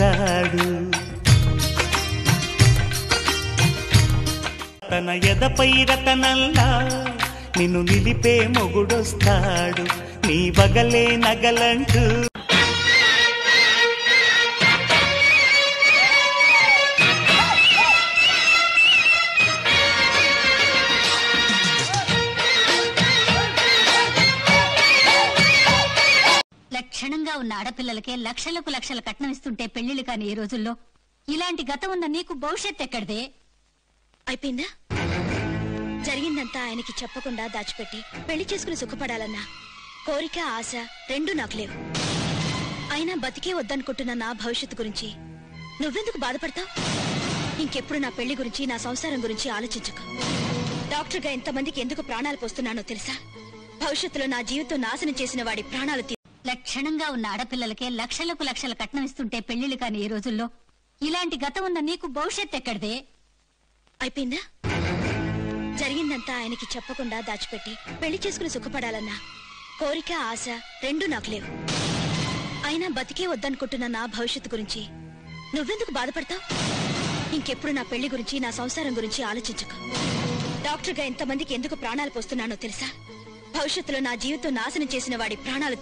వస్తాడు. తన ఎదపై రతనల్లా నిన్ను నిలిపే మొగుడొస్తాడు. నీ వగలే నగలంటూ లక్షణంగా ఉన్న ఆడపిల్లలకే లక్షలకు లక్షల కట్నం ఇస్తుంటే పెళ్లిళ్ళు కాని ఈ రోజుల్లో ఇలాంటి గతం ఉన్న నీకు భవిష్యత్ ఎక్కడిదే? అయిపోయిందా? జరిగిందంతా ఆయనకి చెప్పకుండా దాచిపెట్టి పెళ్లి చేసుకుని సుఖపడాలన్నా కోరిక ఆశ రెండూ నాకు లేవు. అయినా బతికే వద్దనుకుంటున్న నా భవిష్యత్తు గురించి నువ్వెందుకు బాధపడతావు? ఇంకెప్పుడు నా పెళ్లి గురించి నా సంసారం గురించి ఆలోచించకు. డాక్టర్గా ఎంతమందికి ఎందుకు ప్రాణాలు పోస్తున్నానో తెలుసా? భవిష్యత్తులో నా జీవితం నాశనం చేసిన వాడి ప్రాణాలు లక్షణంగా ఉన్న ఆడపిల్లలకే లక్షలకు లక్షల కట్నం ఇస్తుంటే పెళ్లిళ్ళు కాని ఈ రోజుల్లో ఇలాంటి గతం ఉన్న నీకు భవిష్యత్ ఎక్కడిదే? అయిపోయిందా? జరిగిందంతా ఆయనకి చెప్పకుండా దాచిపెట్టి పెళ్లి చేసుకుని సుఖపడాలన్నా కోరిక ఆశ రెండూ నాకు లేవు. అయినా బతికే వద్దనుకుంటున్న నా భవిష్యత్తు గురించి నువ్వెందుకు బాధపడతావు? ఇంకెప్పుడు నా పెళ్లి గురించి నా సంసారం గురించి ఆలోచించకు. డాక్టర్గా ఎంతమందికి ఎందుకు ప్రాణాలు పోస్తున్నానో తెలుసా? భవిష్యత్తులో నా జీవితం నాశనం చేసిన వాడి ప్రాణాలు